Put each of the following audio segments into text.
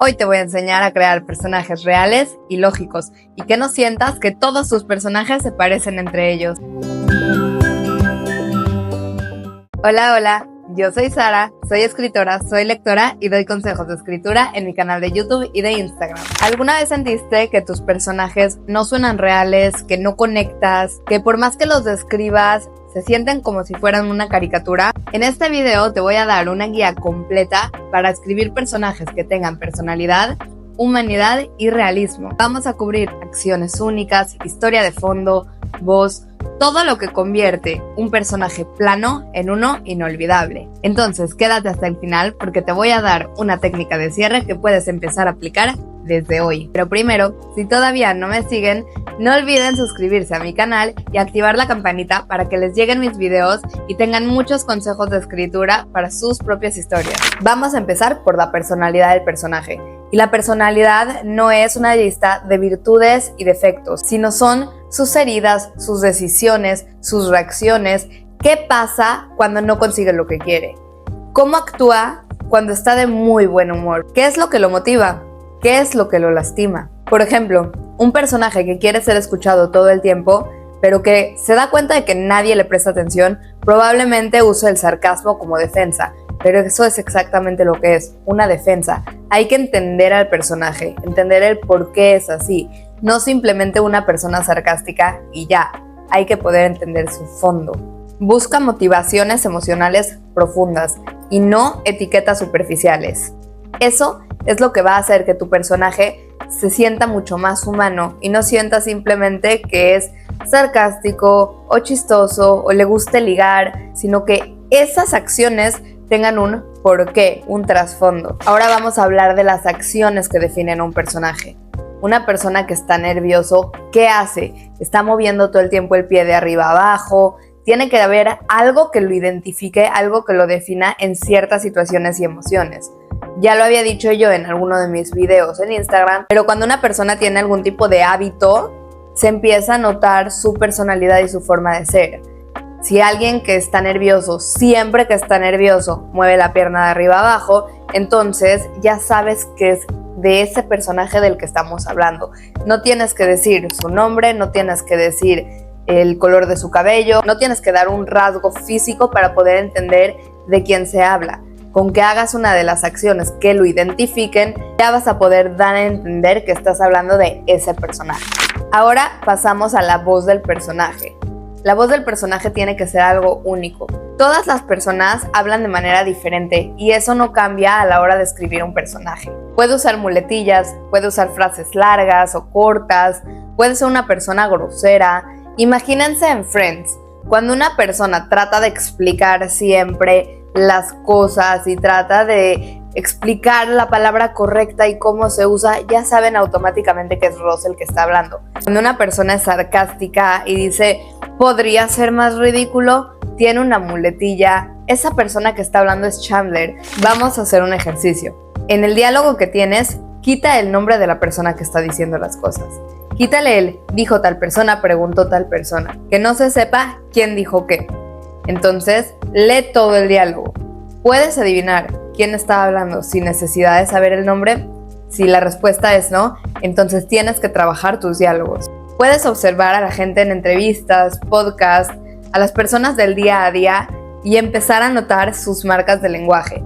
Hoy te voy a enseñar a crear personajes reales y lógicos y que no sientas que todos tus personajes se parecen entre ellos. Hola, yo soy Sara, soy escritora, soy lectora y doy consejos de escritura en mi canal de YouTube y de Instagram. ¿Alguna vez sentiste que tus personajes no suenan reales, que no conectas, que por más que los describas, se sienten como si fueran una caricatura? En este video te voy a dar una guía completa para escribir personajes que tengan personalidad, humanidad y realismo. Vamos a cubrir acciones únicas, historia de fondo, voz, todo lo que convierte un personaje plano en uno inolvidable. Entonces quédate hasta el final porque te voy a dar una técnica de cierre que puedes empezar a aplicar desde hoy. Pero primero, si todavía no me siguen, no olviden suscribirse a mi canal y activar la campanita para que les lleguen mis videos y tengan muchos consejos de escritura para sus propias historias. Vamos a empezar por la personalidad del personaje. Y la personalidad no es una lista de virtudes y defectos, sino son sus heridas, sus decisiones, sus reacciones. ¿Qué pasa cuando no consigue lo que quiere? ¿Cómo actúa cuando está de muy buen humor? ¿Qué es lo que lo motiva? ¿Qué es lo que lo lastima? Por ejemplo, un personaje que quiere ser escuchado todo el tiempo, pero que se da cuenta de que nadie le presta atención, probablemente use el sarcasmo como defensa. Pero eso es exactamente lo que es, una defensa. Hay que entender al personaje, entender el por qué es así. No simplemente una persona sarcástica y ya. Hay que poder entender su fondo. Busca motivaciones emocionales profundas y no etiquetas superficiales. Eso es lo que va a hacer que tu personaje se sienta mucho más humano y no sienta simplemente que es sarcástico o chistoso o le guste ligar, sino que esas acciones tengan un porqué, un trasfondo. Ahora vamos a hablar de las acciones que definen a un personaje. Una persona que está nervioso, ¿qué hace? Está moviendo todo el tiempo el pie de arriba a abajo. Tiene que haber algo que lo identifique, algo que lo defina en ciertas situaciones y emociones. Ya lo había dicho yo en alguno de mis videos en Instagram, pero cuando una persona tiene algún tipo de hábito, se empieza a notar su personalidad y su forma de ser. Si alguien que está nervioso, siempre que está nervioso, mueve la pierna de arriba abajo, entonces ya sabes que es de ese personaje del que estamos hablando. No tienes que decir su nombre, no tienes que decir el color de su cabello, no tienes que dar un rasgo físico para poder entender de quién se habla. Con que hagas una de las acciones que lo identifiquen, ya vas a poder dar a entender que estás hablando de ese personaje. Ahora pasamos a la voz del personaje. La voz del personaje tiene que ser algo único. Todas las personas hablan de manera diferente y eso no cambia a la hora de escribir un personaje. Puede usar muletillas, puede usar frases largas o cortas, puede ser una persona grosera. Imagínense en Friends, cuando una persona trata de explicar siempre las cosas y trata de explicar la palabra correcta y cómo se usa, ya saben automáticamente que es Ross el que está hablando. Cuando una persona es sarcástica y dice, podría ser más ridículo, tiene una muletilla, esa persona que está hablando es Chandler. Vamos a hacer un ejercicio. En el diálogo que tienes, quita el nombre de la persona que está diciendo las cosas. Quítale el dijo tal persona, preguntó tal persona. Que no se sepa quién dijo qué. Entonces, lee todo el diálogo. Puedes adivinar quién está hablando sin necesidad de saber el nombre. Si la respuesta es no, entonces tienes que trabajar tus diálogos. Puedes observar a la gente en entrevistas, podcasts, a las personas del día a día y empezar a notar sus marcas de lenguaje.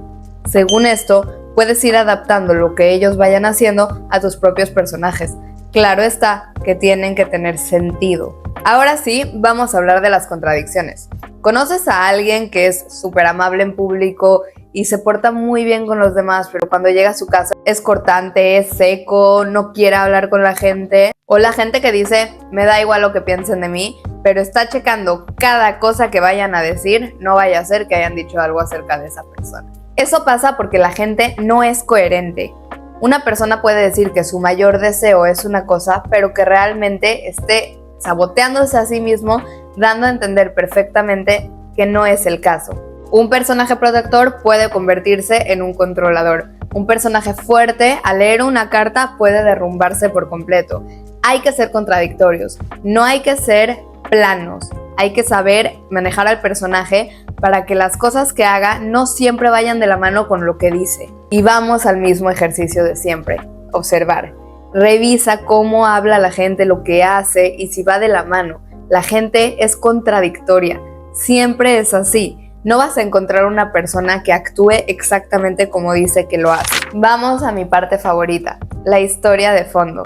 Según esto, puedes ir adaptando lo que ellos vayan haciendo a tus propios personajes. Claro está que tienen que tener sentido. Ahora sí, vamos a hablar de las contradicciones. ¿Conoces a alguien que es súper amable en público y se porta muy bien con los demás, pero cuando llega a su casa es cortante, es seco, no quiere hablar con la gente? O la gente que dice, me da igual lo que piensen de mí, pero está checando cada cosa que vayan a decir, no vaya a ser que hayan dicho algo acerca de esa persona. Eso pasa porque la gente no es coherente. Una persona puede decir que su mayor deseo es una cosa, pero que realmente esté saboteándose a sí mismo, dando a entender perfectamente que no es el caso. Un personaje protector puede convertirse en un controlador. Un personaje fuerte, al leer una carta, puede derrumbarse por completo. Hay que ser contradictorios, no hay que ser planos. Hay que saber manejar al personaje para que las cosas que haga no siempre vayan de la mano con lo que dice. Y vamos al mismo ejercicio de siempre, observar. Revisa cómo habla la gente, lo que hace y si va de la mano. La gente es contradictoria, siempre es así. No vas a encontrar una persona que actúe exactamente como dice que lo hace. Vamos a mi parte favorita, la historia de fondo.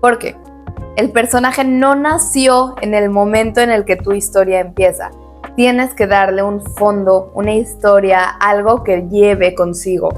¿Por qué? El personaje no nació en el momento en el que tu historia empieza. Tienes que darle un fondo, una historia, algo que lleve consigo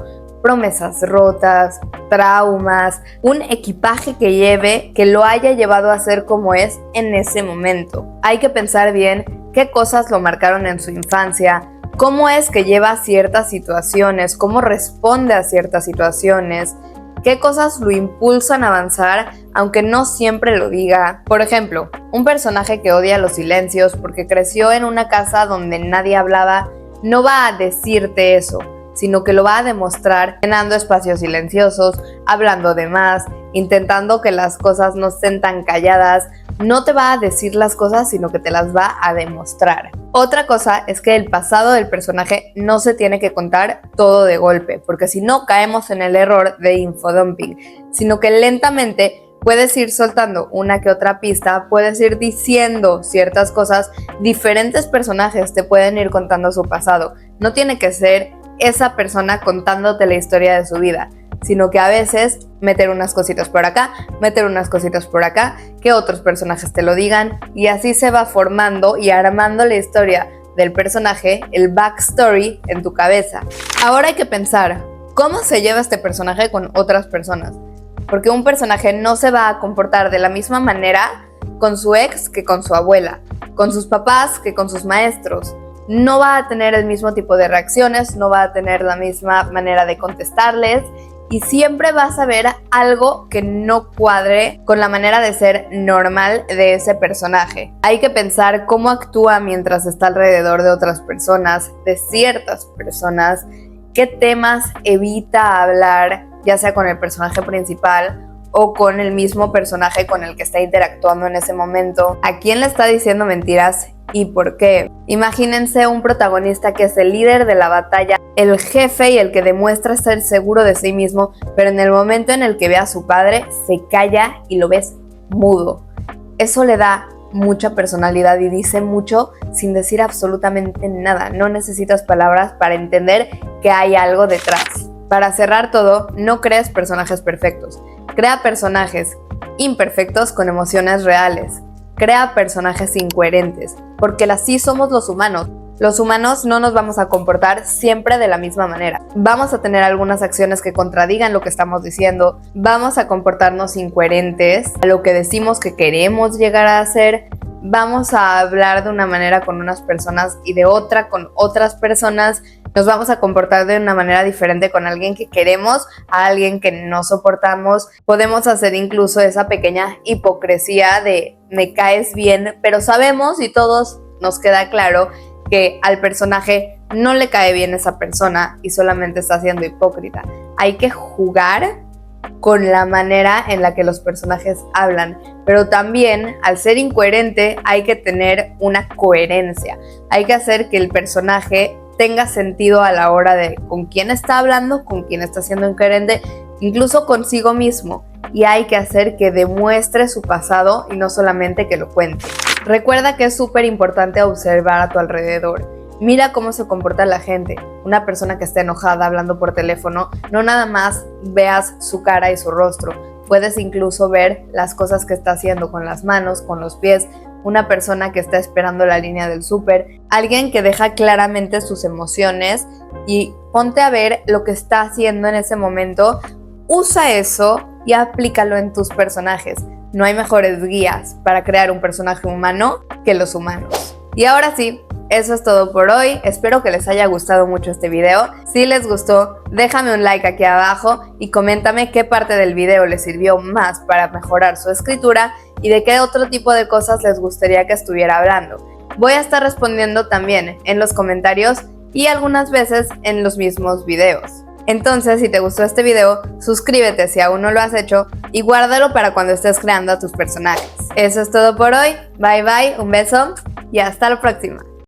promesas rotas, traumas, un equipaje que lleve, que lo haya llevado a ser como es en ese momento. Hay que pensar bien qué cosas lo marcaron en su infancia, cómo es que lleva ciertas situaciones, cómo responde a ciertas situaciones, qué cosas lo impulsan a avanzar, aunque no siempre lo diga. Por ejemplo, un personaje que odia los silencios porque creció en una casa donde nadie hablaba, no va a decirte eso, sino que lo va a demostrar llenando espacios silenciosos, hablando de más, intentando que las cosas no estén tan calladas. No te va a decir las cosas, sino que te las va a demostrar. Otra cosa es que el pasado del personaje no se tiene que contar todo de golpe, porque si no caemos en el error de infodumping, sino que lentamente puedes ir soltando una que otra pista, puedes ir diciendo ciertas cosas, diferentes personajes te pueden ir contando su pasado. No tiene que ser esa persona contándote la historia de su vida, sino que a veces meter unas cositas por acá, meter unas cositas por acá, que otros personajes te lo digan, y así se va formando y armando la historia del personaje, el backstory en tu cabeza. Ahora hay que pensar, ¿cómo se lleva este personaje con otras personas? Porque un personaje no se va a comportar de la misma manera con su ex que con su abuela, con sus papás que con sus maestros. No va a tener el mismo tipo de reacciones, no va a tener la misma manera de contestarles y siempre vas a ver algo que no cuadre con la manera de ser normal de ese personaje. Hay que pensar cómo actúa mientras está alrededor de otras personas, de ciertas personas, qué temas evita hablar, ya sea con el personaje principal o con el mismo personaje con el que está interactuando en ese momento, a quién le está diciendo mentiras y por qué. Imagínense un protagonista que es el líder de la batalla, el jefe y el que demuestra ser seguro de sí mismo, pero en el momento en el que ve a su padre se calla y lo ves mudo. Eso le da mucha personalidad y dice mucho sin decir absolutamente nada. No necesitas palabras para entender que hay algo detrás. Para cerrar todo, no crees personajes perfectos. Crea personajes imperfectos con emociones reales. Crea personajes incoherentes, porque así somos los humanos. Los humanos no nos vamos a comportar siempre de la misma manera. Vamos a tener algunas acciones que contradigan lo que estamos diciendo. Vamos a comportarnos incoherentes a lo que decimos que queremos llegar a hacer. Vamos a hablar de una manera con unas personas y de otra con otras personas. Nos vamos a comportar de una manera diferente con alguien que queremos a alguien que no soportamos. Podemos hacer incluso esa pequeña hipocresía de me caes bien, pero sabemos y todos nos queda claro que al personaje no le cae bien esa persona y solamente está siendo hipócrita. Hay que jugar con la manera en la que los personajes hablan, pero también al ser incoherente hay que tener una coherencia. Hay que hacer que el personaje tenga sentido a la hora de con quién está hablando, con quién está siendo incoherente, incluso consigo mismo. Y hay que hacer que demuestre su pasado y no solamente que lo cuente. Recuerda que es súper importante observar a tu alrededor. Mira cómo se comporta la gente. Una persona que está enojada hablando por teléfono, no nada más veas su cara y su rostro. Puedes incluso ver las cosas que está haciendo con las manos, con los pies. Una persona que está esperando la línea del súper. Alguien que deja claramente sus emociones y ponte a ver lo que está haciendo en ese momento. Usa eso y aplícalo en tus personajes. No hay mejores guías para crear un personaje humano que los humanos. Y ahora sí, eso es todo por hoy. Espero que les haya gustado mucho este video. Si les gustó, déjame un like aquí abajo y coméntame qué parte del video les sirvió más para mejorar su escritura y de qué otro tipo de cosas les gustaría que estuviera hablando. Voy a estar respondiendo también en los comentarios y algunas veces en los mismos videos. Entonces, si te gustó este video, suscríbete si aún no lo has hecho y guárdalo para cuando estés creando a tus personajes. Eso es todo por hoy. Bye bye, un beso y hasta la próxima.